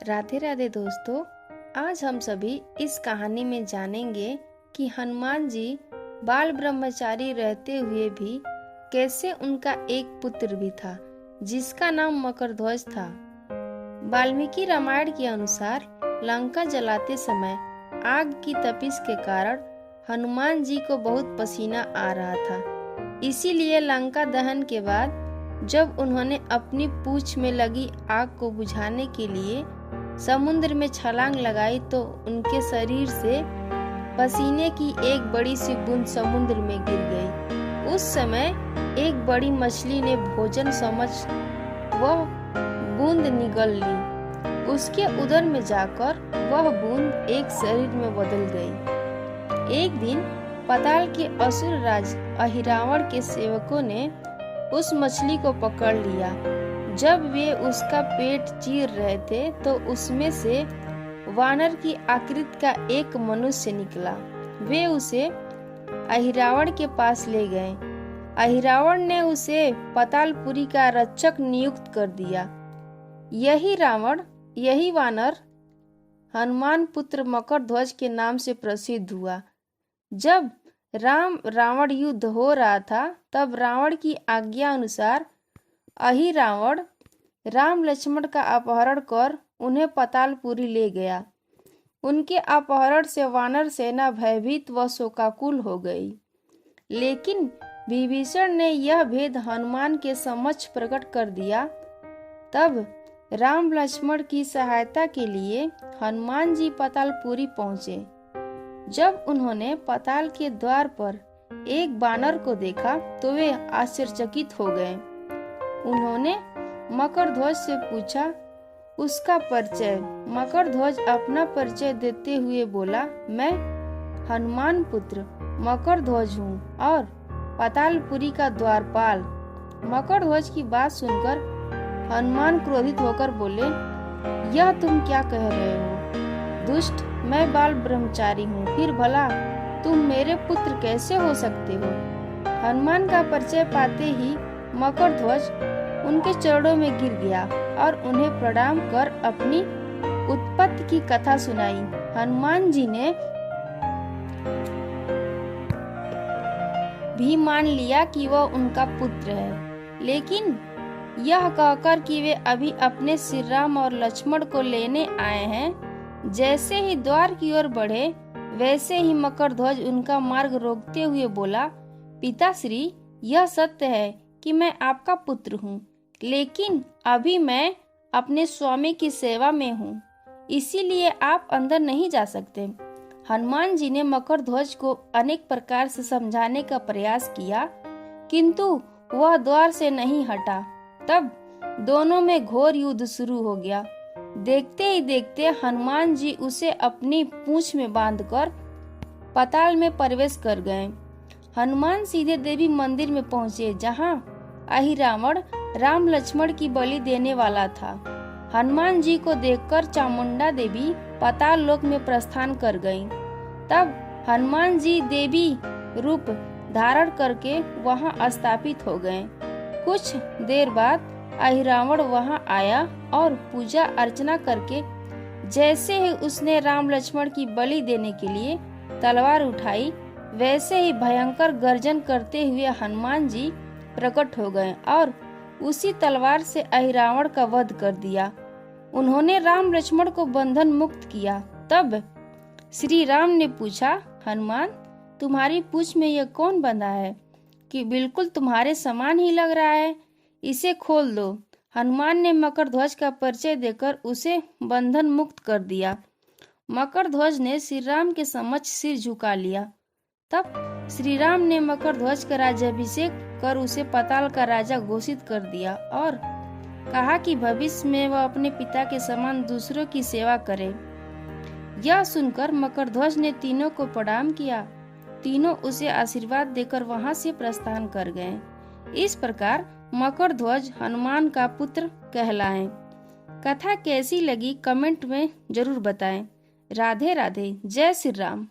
राधे राधे दोस्तों। आज हम सभी इस कहानी में जानेंगे कि हनुमान जी बाल ब्रह्मचारी रहते हुए भी कैसे उनका एक पुत्र भी था जिसका नाम मकरध्वज था। वाल्मीकि रामायण के अनुसार लंका जलाते समय आग की तपिश के कारण हनुमान जी को बहुत पसीना आ रहा था। इसीलिए लंका दहन के बाद जब उन्होंने अपनी पूंछ में लगी आग को बुझाने के लिए समुद्र में छलांग लगाई तो उनके शरीर से पसीने की एक बड़ी सी बूंद समुद्र में गिर गई। उस समय एक बड़ी मछली ने भोजन समझ वह बूंद निगल ली। उसके उदर में जाकर वह बूंद एक शरीर में बदल गई। एक दिन पाताल के असुर राज अहिरावण के सेवकों ने उस मछली को पकड़ लिया। जब वे उसका पेट चीर रहे थे तो उसमें से वानर की आकृति का एक मनुष्य निकला। वे उसे अहिरावण के पास ले गए। अहिरावण ने उसे पातालपुरी का रक्षक नियुक्त कर दिया। यही वानर हनुमान पुत्र मकरध्वज के नाम से प्रसिद्ध हुआ। जब रावण युद्ध हो रहा था तब रावण की आज्ञा अनुसार अहिरावण राम लक्ष्मण का अपहरण कर उन्हें पातालपुरी ले गया। उनके अपहरण से वानर सेना भयभीत व शोकाकुल हो गई। लेकिन विभीषण ने यह भेद हनुमान के समक्ष प्रकट कर दिया। तब राम लक्ष्मण की सहायता के लिए हनुमान जी पातालपुरी पहुंचे। जब उन्होंने पाताल के द्वार पर एक वानर को देखा तो वे आश्चर्यचकित हो गए। उन्होंने मकरध्वज से पूछा उसका परिचय। मकरध्वज अपना परिचय देते हुए बोला, मैं हनुमान पुत्र मकरध्वज हूँ और पातालपुरी का द्वारपाल। मकरध्वज की बात सुनकर हनुमान क्रोधित होकर बोले, यह तुम क्या कह रहे हो? दुष्ट, मैं बाल ब्रह्मचारी हूँ, फिर भला तुम मेरे पुत्र कैसे हो सकते हो? हनुमान का परिचय पाते ही मकरध्वज उनके चरणों में गिर गया और उन्हें प्रणाम कर अपनी उत्पत्ति की कथा सुनाई। हनुमान जी ने भी मान लिया कि वह उनका पुत्र है, लेकिन यह कहकर कि वे अभी अपने श्री राम और लक्ष्मण को लेने आए हैं। जैसे ही द्वार की ओर बढ़े वैसे ही मकरध्वज उनका मार्ग रोकते हुए बोला, पिताश्री, यह सत्य है कि मैं आपका पुत्र हूँ, लेकिन अभी मैं अपने स्वामी की सेवा में हूँ, इसीलिए आप अंदर नहीं जा सकते। हनुमान जी ने मकरध्वज को अनेक प्रकार से समझाने का प्रयास किया, किंतु वह द्वार से नहीं हटा। तब दोनों में घोर युद्ध शुरू हो गया। देखते ही देखते हनुमान जी उसे अपनी पूंछ में बांधकर पाताल में प्रवेश कर गए। हनुमान सीधे देवी मंदिर में पहुंचे जहां अहिरावण राम लक्ष्मण की बलि देने वाला था। हनुमान जी को देखकर चामुंडा देवी पाताल लोक में प्रस्थान कर गईं। तब हनुमान जी देवी रूप धारण करके वहां स्थापित हो गए। कुछ देर बाद अहिरावण वहां आया और पूजा अर्चना करके जैसे ही उसने राम लक्ष्मण की बलि देने के लिए तलवार उठाई, वैसे ही भयंकर गर्जन करते हुए हनुमान जी प्रकट हो गए और उसी तलवार से अहिरावण का वध कर दिया। उन्होंने राम लक्ष्मण को बंधन मुक्त किया। तब श्री राम ने पूछा, हनुमान, तुम्हारी पूंछ में यह कौन बंधा है कि बिल्कुल तुम्हारे समान ही लग रहा है? इसे खोल दो। हनुमान ने मकरध्वज का परिचय देकर उसे बंधन मुक्त कर दिया। मकरध्वज ने श्री राम के समक्ष सिर झुका लिया। तब श्री राम ने मकरध्वज का राज्याभिषेक कर उसे पाताल का राजा घोषित कर दिया और कहा कि भविष्य में वह अपने पिता के समान दूसरों की सेवा करे। यह सुनकर मकरध्वज ने तीनों को प्रणाम किया। तीनों उसे आशीर्वाद देकर वहां से प्रस्थान कर गए। इस प्रकार मकरध्वज हनुमान का पुत्र कहलाए। कथा कैसी लगी कमेंट में जरूर बताएं। राधे राधे। जय श्री राम।